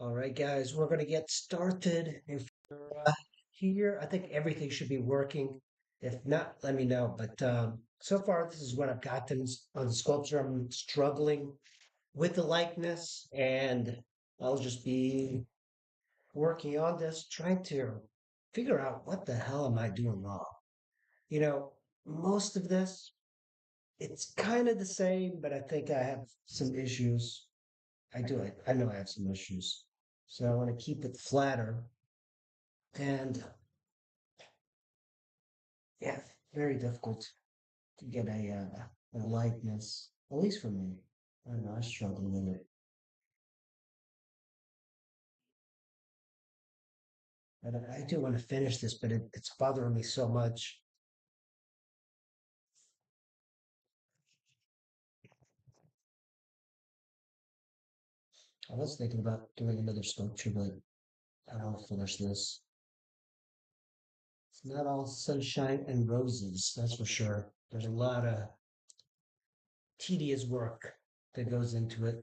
All right, guys, we're going to get started. If you're here, I think everything should be working. If not, let me know. But so far, this is what I've gotten on the sculpture. I'm struggling with the likeness, and I'll just be working on this, trying to figure out what the hell am I doing wrong. You know, most of this, it's kind of the same, but I think I have some issues. I do. I know I have some issues. So I want to keep it flatter. And yeah, very difficult to get a likeness, at least for me. I don't know, I struggle with it. And I do want to finish this, but it's bothering me so much. I was thinking about doing another sculpture, but I don't want to finish this. It's not all sunshine and roses, that's for sure. There's a lot of tedious work that goes into it.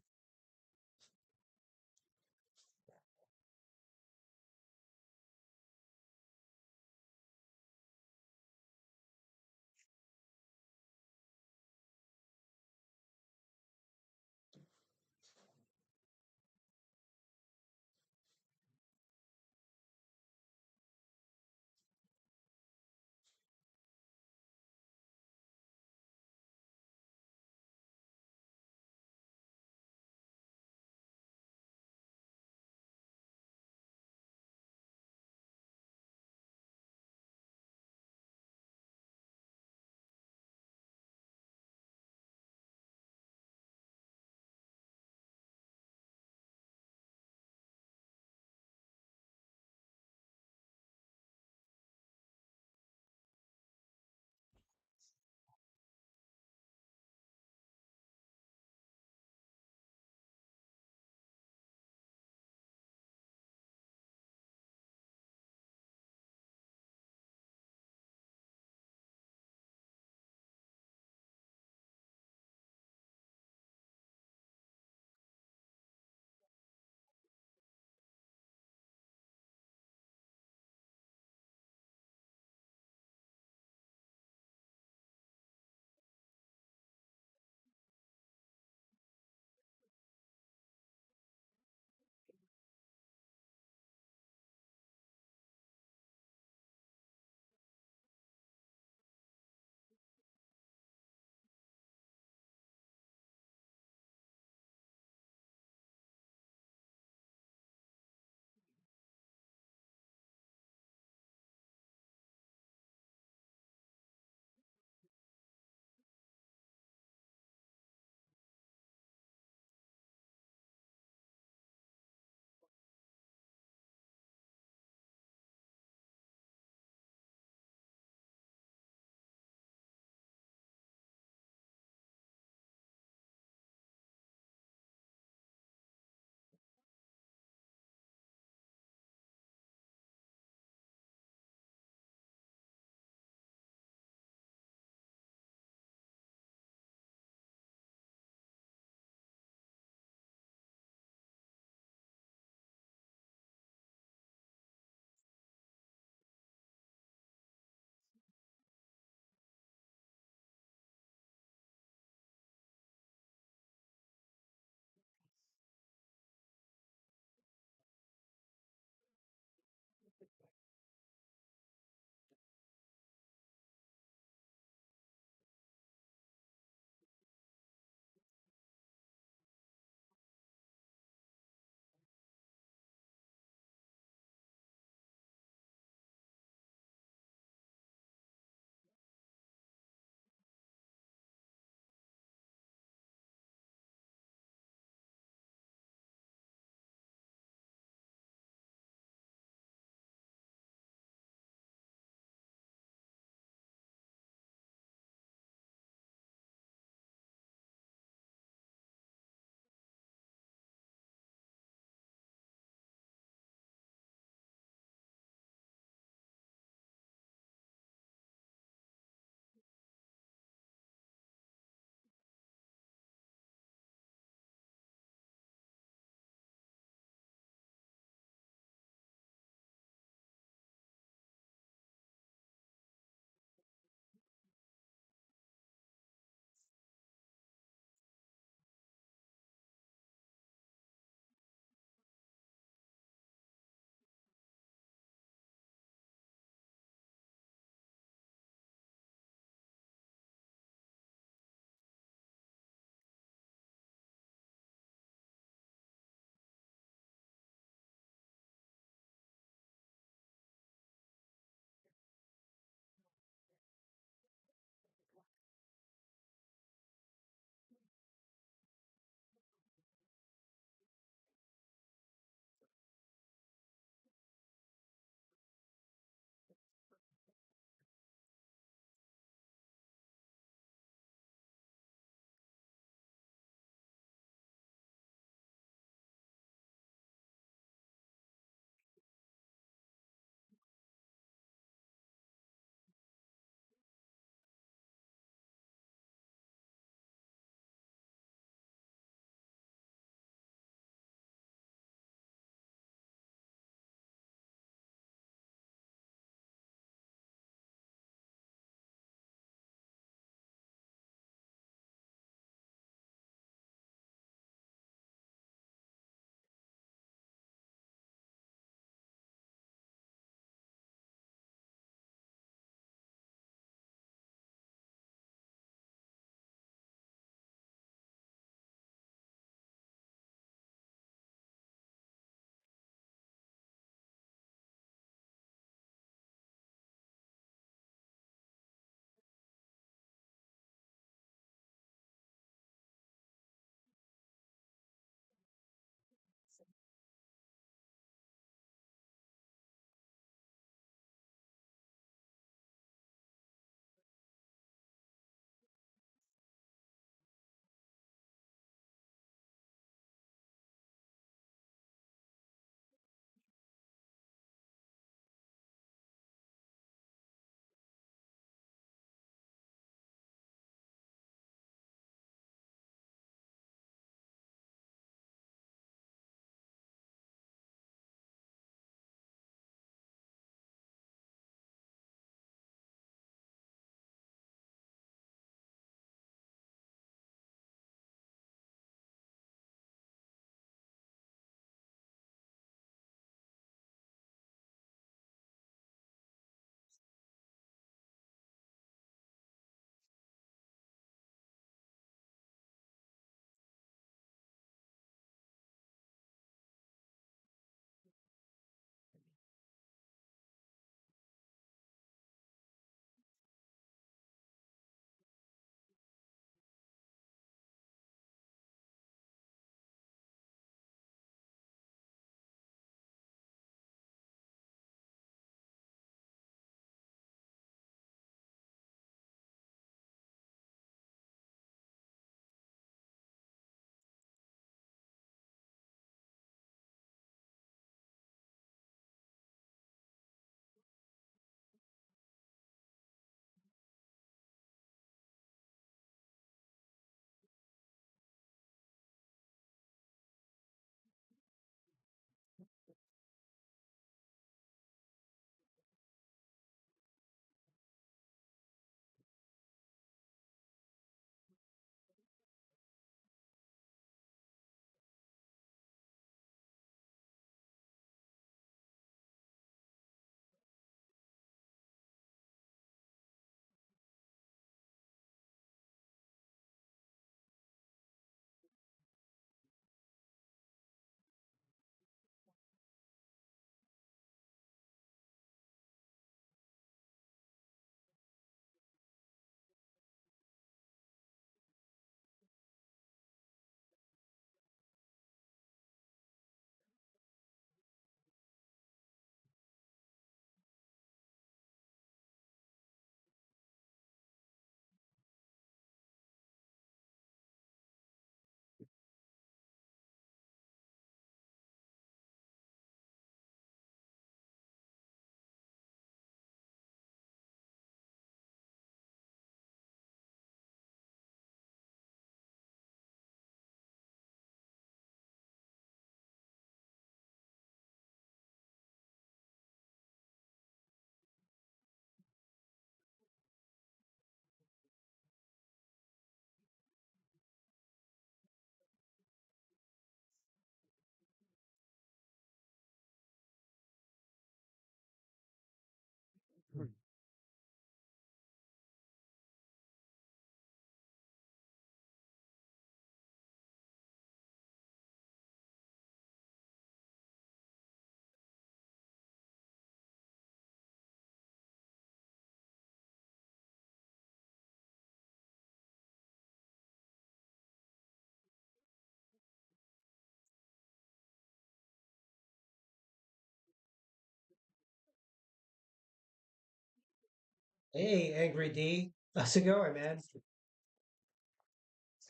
Hey, Angry D. How's it going, man?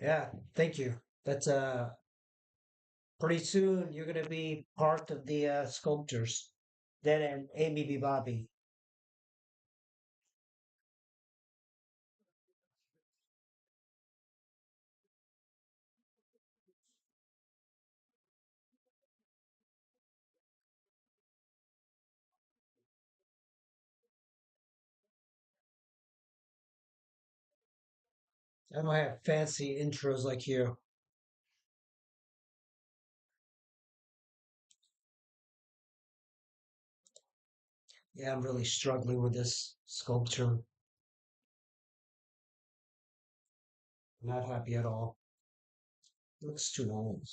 Yeah, thank you. That's pretty soon you're gonna be part of the sculptors. Then and Amy B. Bobby. I don't have fancy intros like you. Yeah, I'm really struggling with this sculpture. Not happy at all. Looks too old.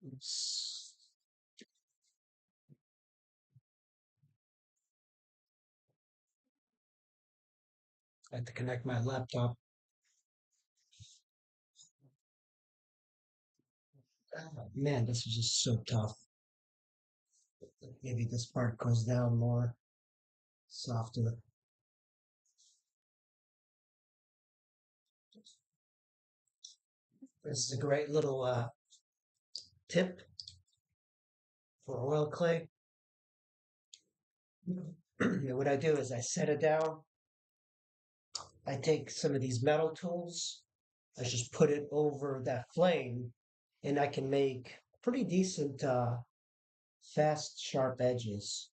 Oops. I have to connect my laptop. Man, this is just so tough. Maybe this part goes down more softer. This is a great little tip for oil clay. And what I do is I set it down. I take some of these metal tools. I just put it over that flame, and I can make pretty decent, fast, sharp edges.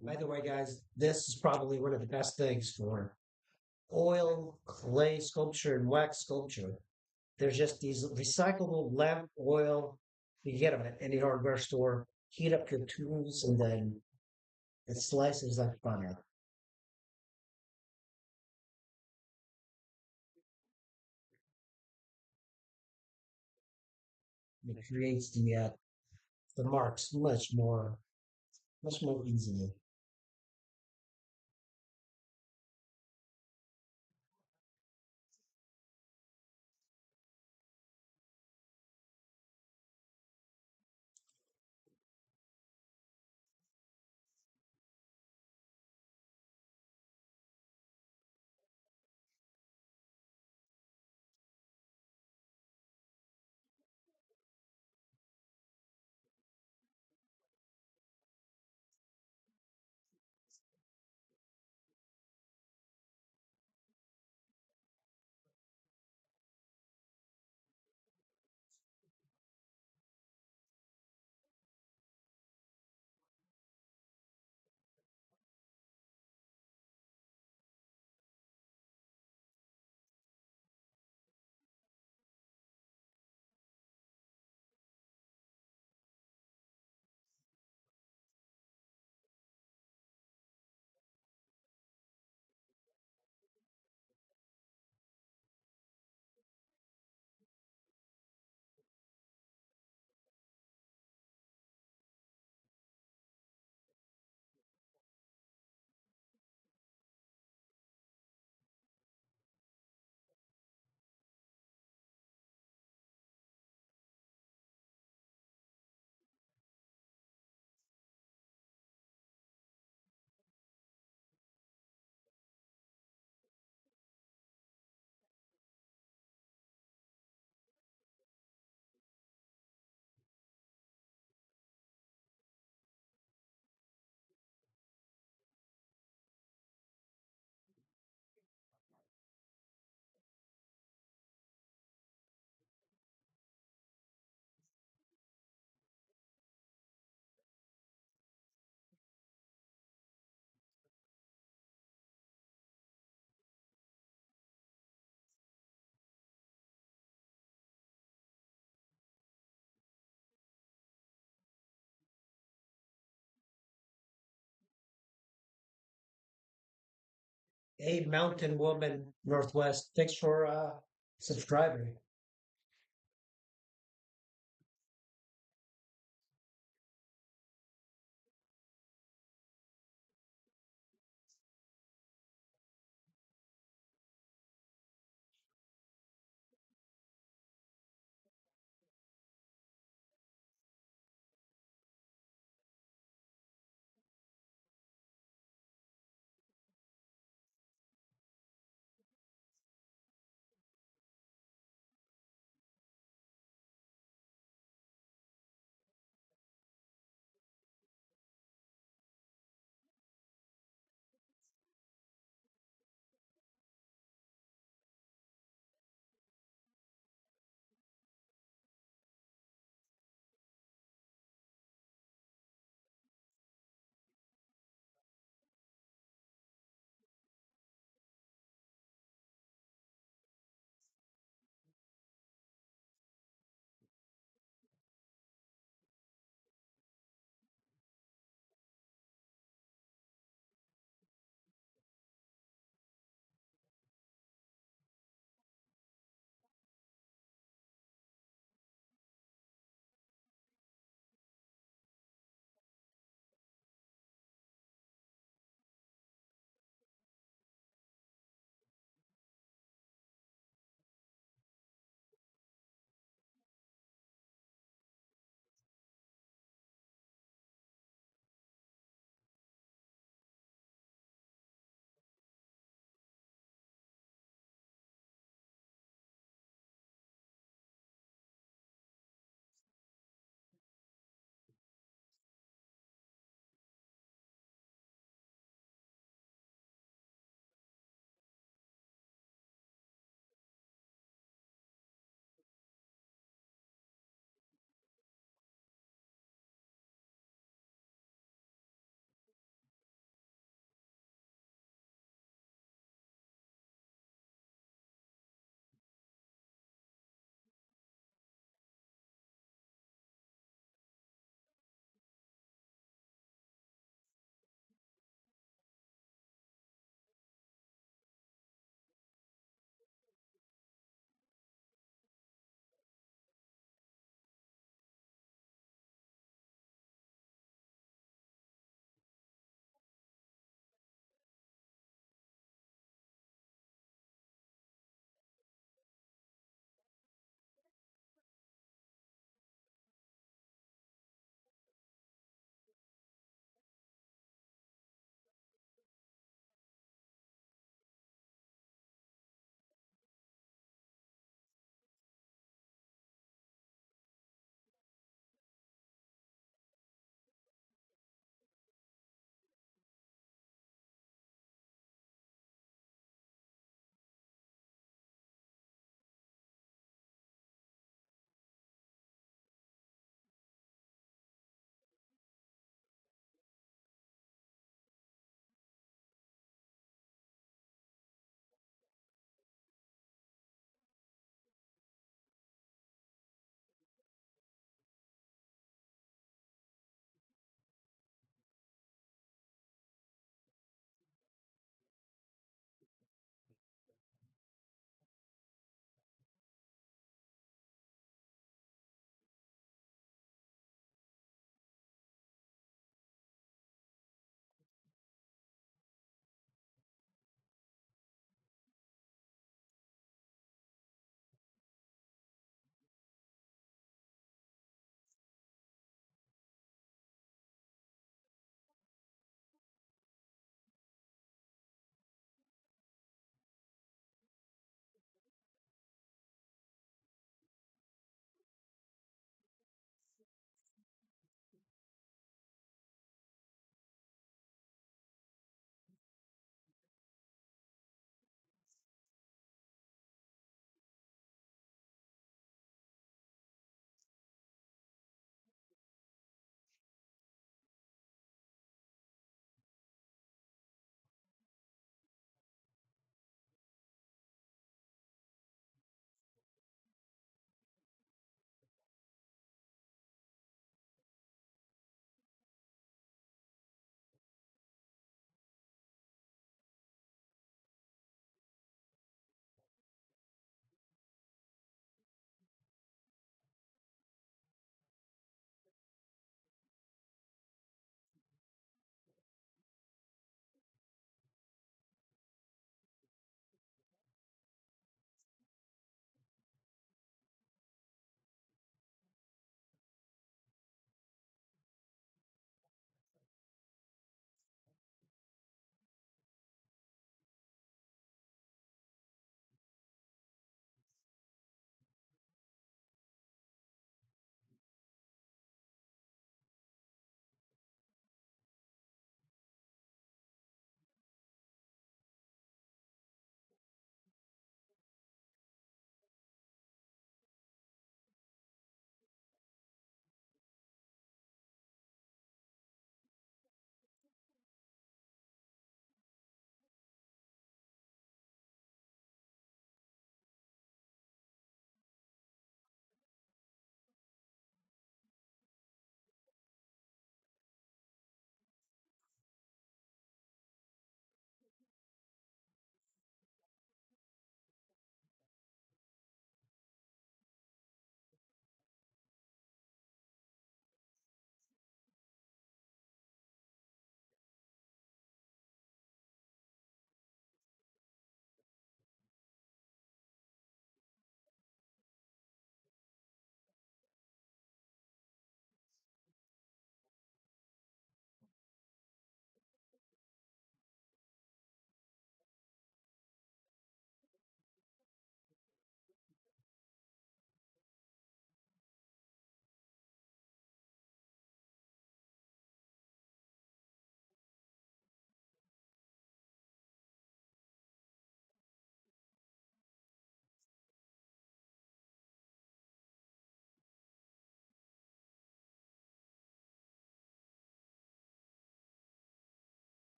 By the way, guys, this is probably one of the best things for oil, clay sculpture, and wax sculpture. There's just these recyclable lamp oil. You get them at any hardware store. Heat up your tools, and then it slices like butter. It creates the marks much more easily. Hey, Mountain Woman Northwest, thanks for subscribing.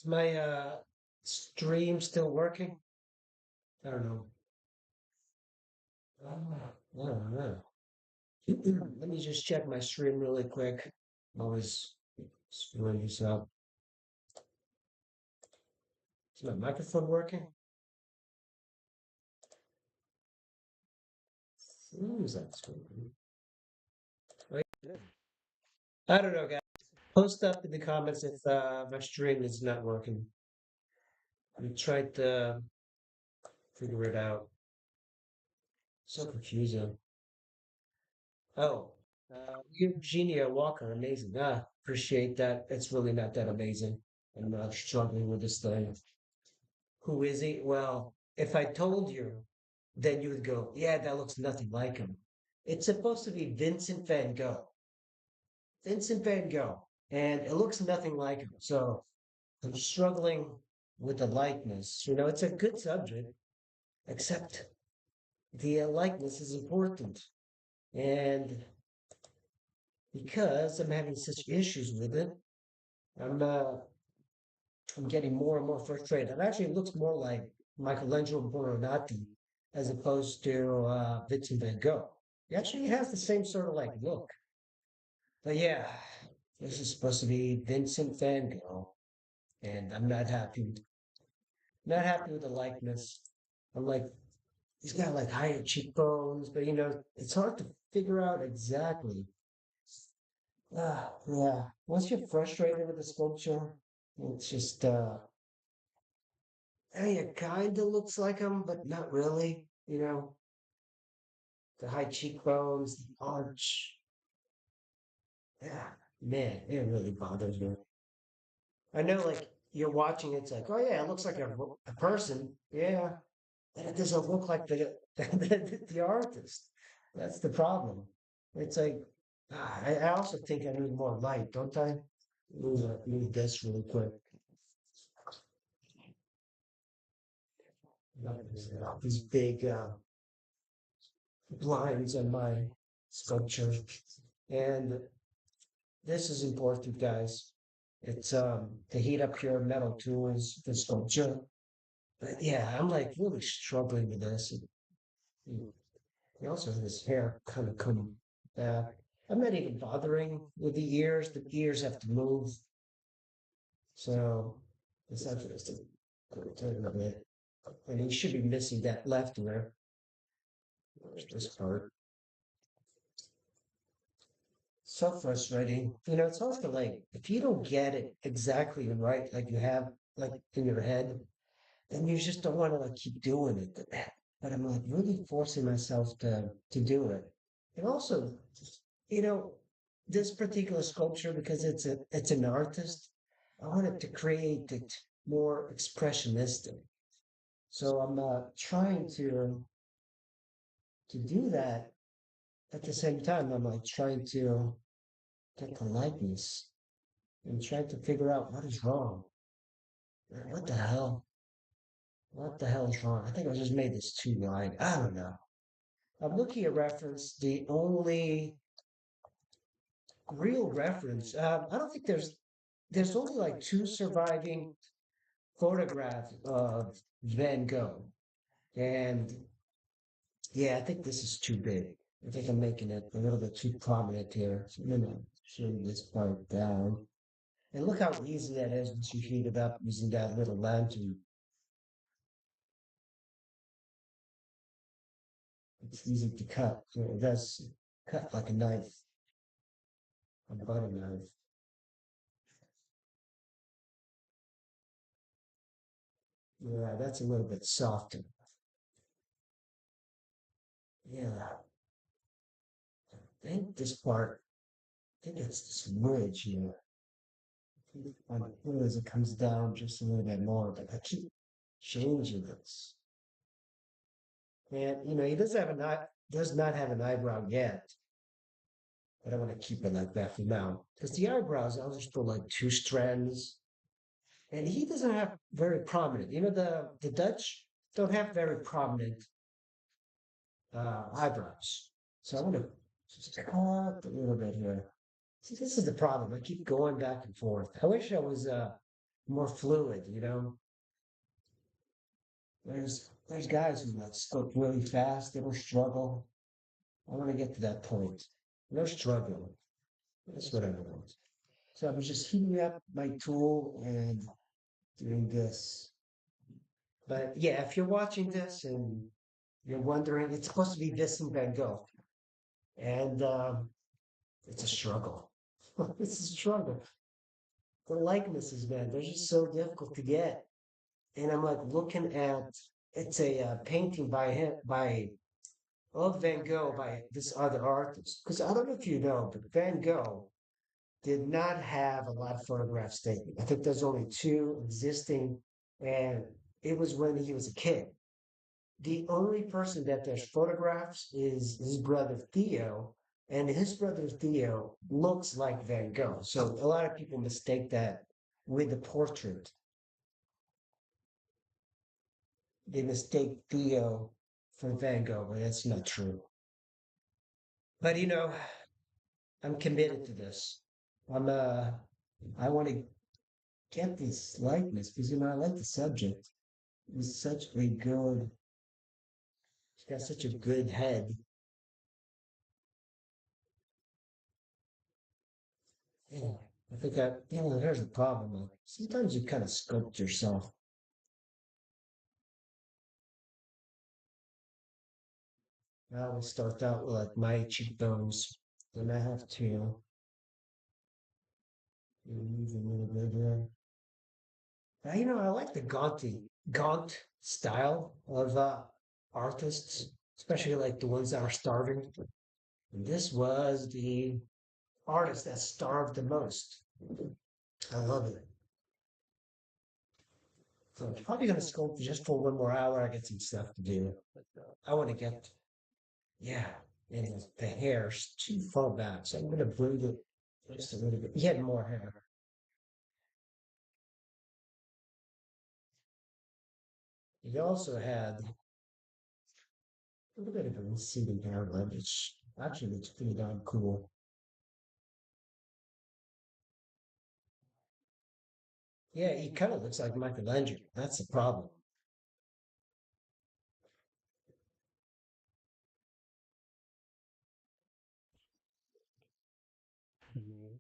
Is my stream still working? I don't know. I don't know. Let me just check my stream really quick. Always screwing this up. Is my microphone working? Is that screen? Wait, I don't know, guys. Post up in the comments if my stream is not working. I tried to figure it out. So confusing. Oh, Eugenia Walker, amazing. Appreciate that. It's really not that amazing. I'm struggling with this thing. Who is he? Well, if I told you, then you would go, yeah, that looks nothing like him. It's supposed to be Vincent van Gogh. Vincent van Gogh. And it looks nothing like him. So I'm struggling with the likeness. It's a good subject, except the likeness is important. And because I'm having such issues with it, I'm uh, I'm getting more and more frustrated. It actually looks more like Michelangelo Buonarroti as opposed to Vincent van Gogh. He actually has the same sort of like look. But yeah, this is supposed to be Vincent van Gogh, and I'm not happy. Not happy with the likeness. I'm like, he's got like higher cheekbones, but it's hard to figure out exactly. Yeah. Once you're frustrated with the sculpture, it's just hey, it kind of looks like him, but not really. The high cheekbones, the arch. Yeah, man, it really bothers me. I know, like, you're watching, it's like, oh, yeah, it looks like a person. Yeah, but it doesn't look like the artist. That's the problem. It's like, I also think I need more light, don't I? Move this really quick. These big blinds on my sculpture. And this is important, guys. It's to heat up your metal tools for sculpture. But yeah, I'm like really struggling with this. He also has his hair kind of come back. I'm not even bothering with the ears. The ears have to move. So it's not just a turn a bit. And he should be missing that left ear. There's this part. So frustrating. It's also like if you don't get it exactly right, like you have like in your head, then you just don't want to like keep doing it. But I'm like really forcing myself to do it. And also, you know, this particular sculpture, because it's an artist, I wanted to create it more expressionistic. So I'm trying to do that at the same time. I'm like trying to get the likeness and trying to figure out what is wrong. What the hell? What the hell is wrong? I think I just made this too wide. I don't know. I'm looking at reference. The only real reference. I don't think there's only like two surviving photographs of Van Gogh, and yeah, I think this is too big. I think I'm making it a little bit too prominent here. So I'm gonna shrink this part down. And look how easy that is once you heat it up using that little lantern. It's easy to cut. So it does cut like a knife, a butter knife. Yeah, that's a little bit softer. Yeah, I think this part, I think it's this ridge here. When it as it comes down just a little bit more, but I keep changing this. And he does not have an eyebrow yet, but I want to keep it like that for now. Because the eyebrows, I'll just put like two strands. And he doesn't have very prominent. The Dutch don't have very prominent eyebrows. So I want to just cut a little bit here. See, this is the problem. I keep going back and forth. I wish I was more fluid, you know. There's guys who like sculpt really fast, they don't struggle. I want to get to that point. No struggling. That's what I want. So I was just heating up my tool and doing this. But yeah, if you're watching this and you're wondering, it's supposed to be Vincent Van Gogh, and it's a struggle. It's a struggle. The likenesses, man, they're just so difficult to get. And I'm like looking at it's a painting by him by of Van Gogh by this other artist. Because I don't know if you know, but Van Gogh did not have a lot of photographs taken. I think there's only two existing, and it was when he was a kid. The only person that there's photographs is his brother Theo, and his brother Theo looks like Van Gogh. So a lot of people mistake that with the portrait. They mistake Theo for Van Gogh, but that's not true. But I'm committed to this. I'm I want to get this likeness because I like the subject. He's such a good. He's got such a good head. Yeah, I think there's a problem. Like, sometimes you kind of sculpt yourself. I always start out with like my cheekbones, then I have to move a little bit there. I like the gaunt style of artists, especially like the ones that are starving. And this was the artist that starved the most. I love it. So I'm probably gonna sculpt just for one more hour. I get some stuff to do. I want to get, yeah, and the hair's too far back, so I'm gonna braid it just a little bit. He had more hair. He also had a little bit of a receding hairline, which actually looks pretty darn cool. Yeah, he kind of looks like Michelangelo. That's the problem. Mhm.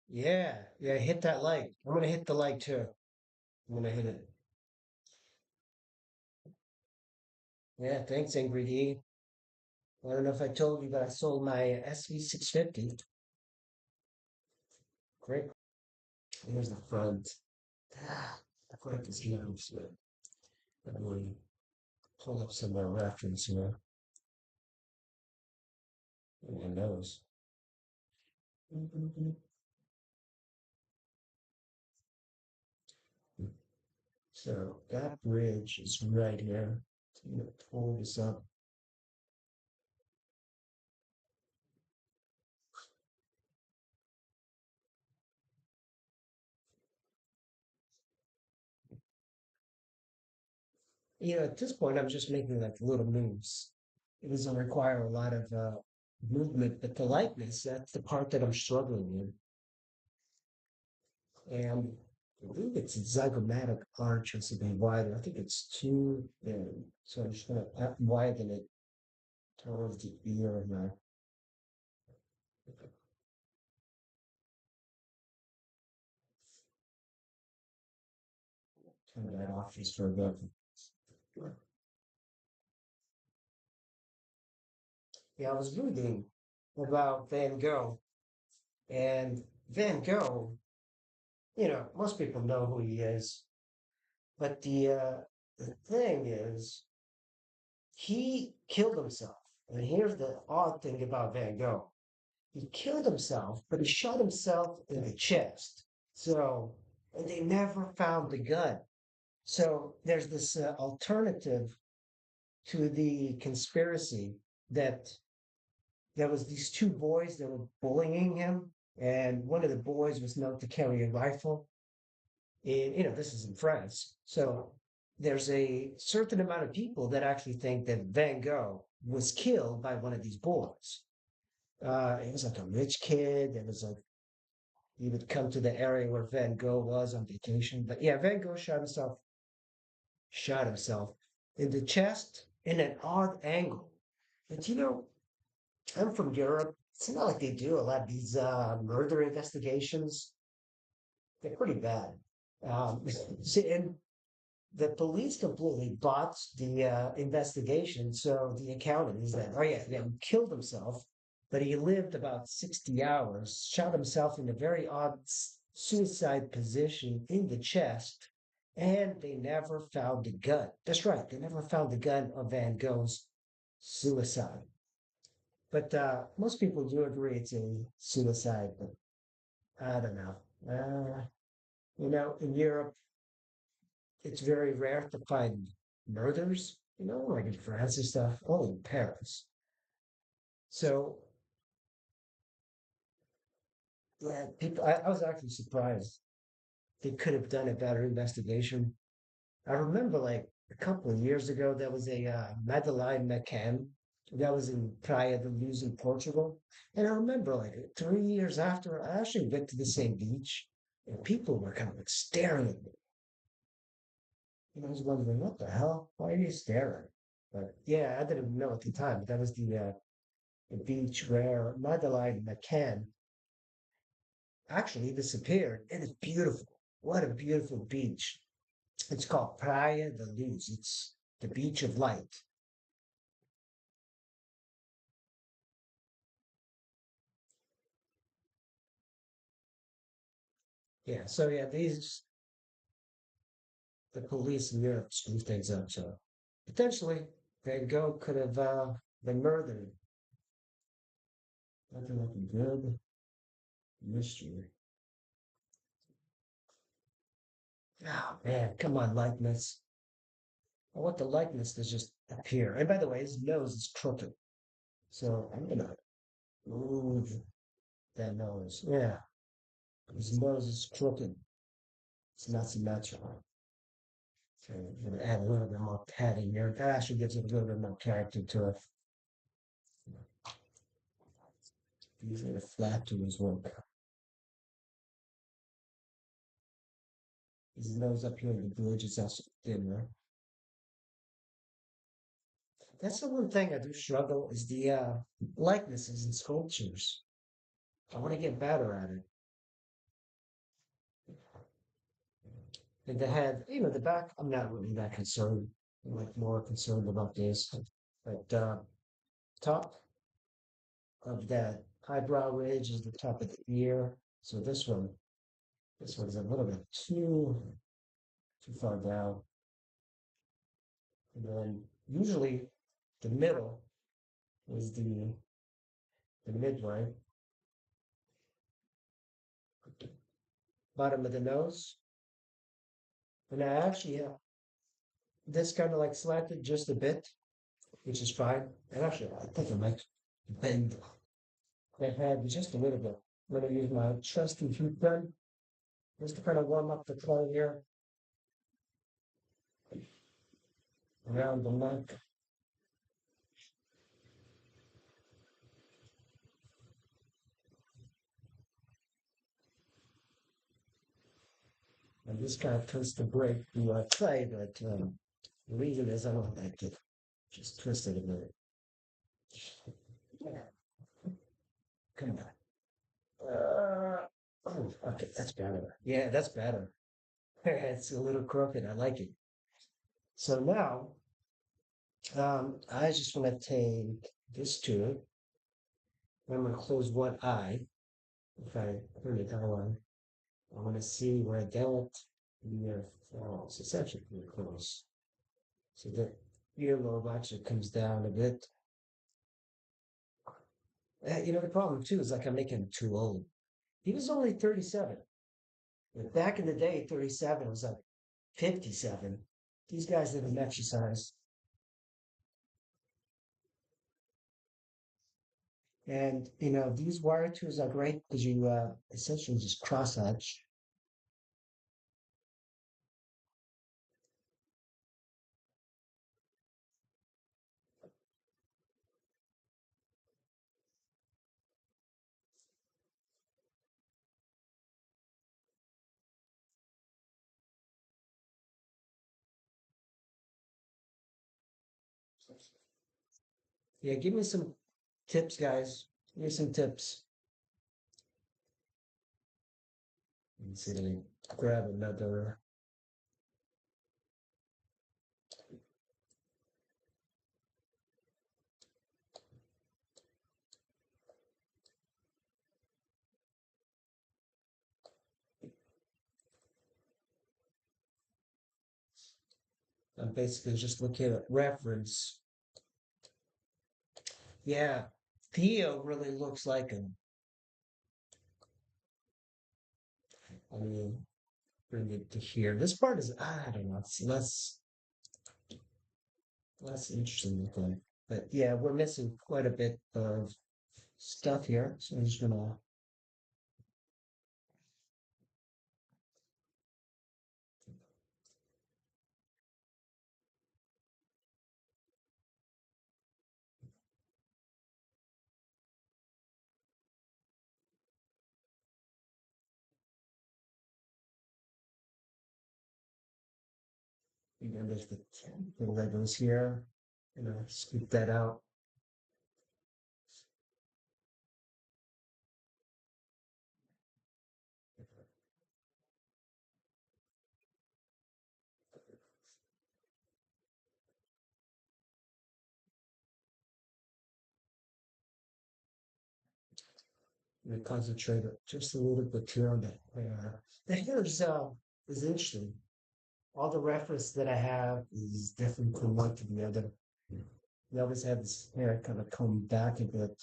Yeah, yeah, hit that like. I'm gonna hit the like too. I'm gonna hit it. Yeah, thanks, Angry D. I don't know if I told you, but I sold my SV650. Great. Here's the front. The front is nice. Let me pull up some reference here. My nose. So that bridge is right here. So I'm gonna pull this up. At this point, I'm just making like little moves. It doesn't require a lot of movement, but the likeness, that's the part that I'm struggling with. And I believe it's a zygomatic arch has to be wider. I think it's too thin. So I'm just going to widen it towards the ear of my. Turn that off just for a bit. Yeah, I was reading about Van Gogh, and Van Gogh, most people know who he is, but the thing is, he killed himself. And here's the odd thing about Van Gogh. He killed himself, but he shot himself in the chest. So, and they never found the gun. So there's this alternative to the conspiracy that there was these two boys that were bullying him, and one of the boys was known to carry a rifle. And this is in France. So there's a certain amount of people that actually think that Van Gogh was killed by one of these boys. It was like a rich kid. It was like he would come to the area where Van Gogh was on vacation. But yeah, Van Gogh shot himself in the chest in an odd angle. But I'm from Europe. It's not like they do a lot of these murder investigations. They're pretty bad. See, and the police completely botched the investigation. So the accountant is that, oh yeah, he killed himself, but he lived about 60 hours, shot himself in a very odd suicide position in the chest, and they never found the gun. That's right, they never found the gun of Van Gogh's suicide. But most people do agree it's a suicide, but I don't know. In Europe, it's very rare to find murders, like in France and stuff, only in Paris. So, yeah, I was actually surprised they could have done a better investigation. I remember like a couple of years ago, there was a Madeleine McCann that was in Praia de Luz in Portugal. And I remember like 3 years after, I actually went to the same beach and people were kind of like staring at me. And I was wondering, what the hell? Why are you staring? But yeah, I didn't know at the time, but that was the beach where Madeleine McCann actually disappeared. It is beautiful. What a beautiful beach. It's called Praia de Luz. It's the beach of light. Yeah, so yeah, the police in Europe screw things up. So potentially Van Gogh could have been murdered. Nothing like a good mystery. Oh man, come on, likeness. I want the likeness to just appear. And by the way, his nose is crooked. So I'm gonna move that nose. Yeah, his nose is crooked. It's not symmetrical. So I'm gonna add a little bit more padding here. That actually gives it a little bit more character to it. These are the flat to his work. His nose up here, the bridge is also thinner. That's the one thing I do struggle is the likenesses in sculptures. I want to get better at it. And the head, the back, I'm not really that concerned. I'm like more concerned about this. But top of that eyebrow ridge is the top of the ear. So this one's a little bit too far down. And then usually the middle is the midline, bottom of the nose. And I actually have this kind of like slanted just a bit, which is fine. And actually, I think I might bend that head just a little bit. I'm going to use my trusty heat gun just to kind of warm up the clay here around the neck. And this kind of twists the break to clay, but the reason is I don't like it. Just twist it a bit. Yeah, come on. Oh, okay, that's better. Yeah, that's better. It's a little crooked. I like it. So now, I just want to take this tool. I'm going to close one eye. If I turn it on, I want to see where that ear falls. It's actually pretty close. So the earlobe actually comes down a bit. The problem too is like I'm making him too old. He was only 37. But back in the day, 37 was like 57. These guys didn't exercise. And, these wire tools are great because you essentially just cross hatch. Yeah, give me some tips, guys. Give me some tips. Let's see, let me grab another. I'm basically just looking at reference. Yeah, Theo really looks like him. I mean, bring it to here. This part is, I don't know, it's less interesting looking. But yeah, we're missing quite a bit of stuff here. So I'm just gonna there's the Legos here. Scoop that out. And concentrate it just a little bit here on the hair. The hair is interesting. All the reference that I have is different from one to the other. You always have this hair kind of come back a bit.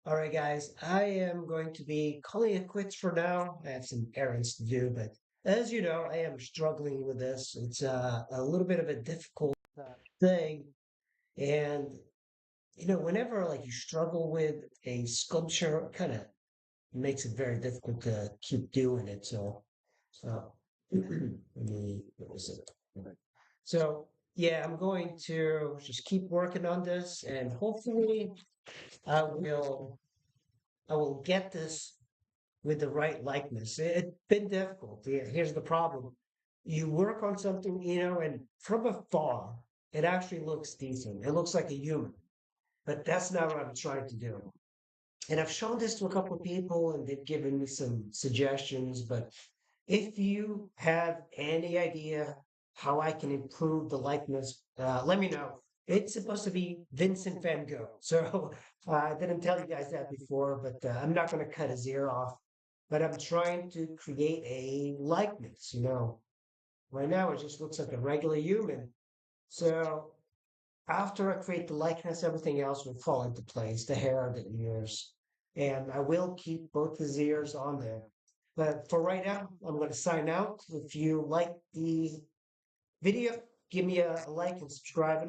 All right, guys, I am going to be calling it quits for now. I have some errands to do, but as you know, I am struggling with this. It's a little bit of a difficult thing. And, whenever like you struggle with a sculpture, kind of makes it very difficult to keep doing it. So let me, what was it? So, yeah, I'm going to just keep working on this and hopefully I will I will get this with the right likeness. It's been difficult. Here's the problem. You work on something, and from afar, it actually looks decent. It looks like a human, but that's not what I'm trying to do. And I've shown this to a couple of people and they've given me some suggestions, but if you have any idea how I can improve the likeness, let me know. It's supposed to be Vincent Van Gogh. So I didn't tell you guys that before, but I'm not going to cut his ear off. But I'm trying to create a likeness, Right now, it just looks like a regular human. So after I create the likeness, everything else will fall into place, the hair, the ears, and I will keep both his ears on there. But for right now, I'm going to sign out. If you like the video, give me a like and subscribe. And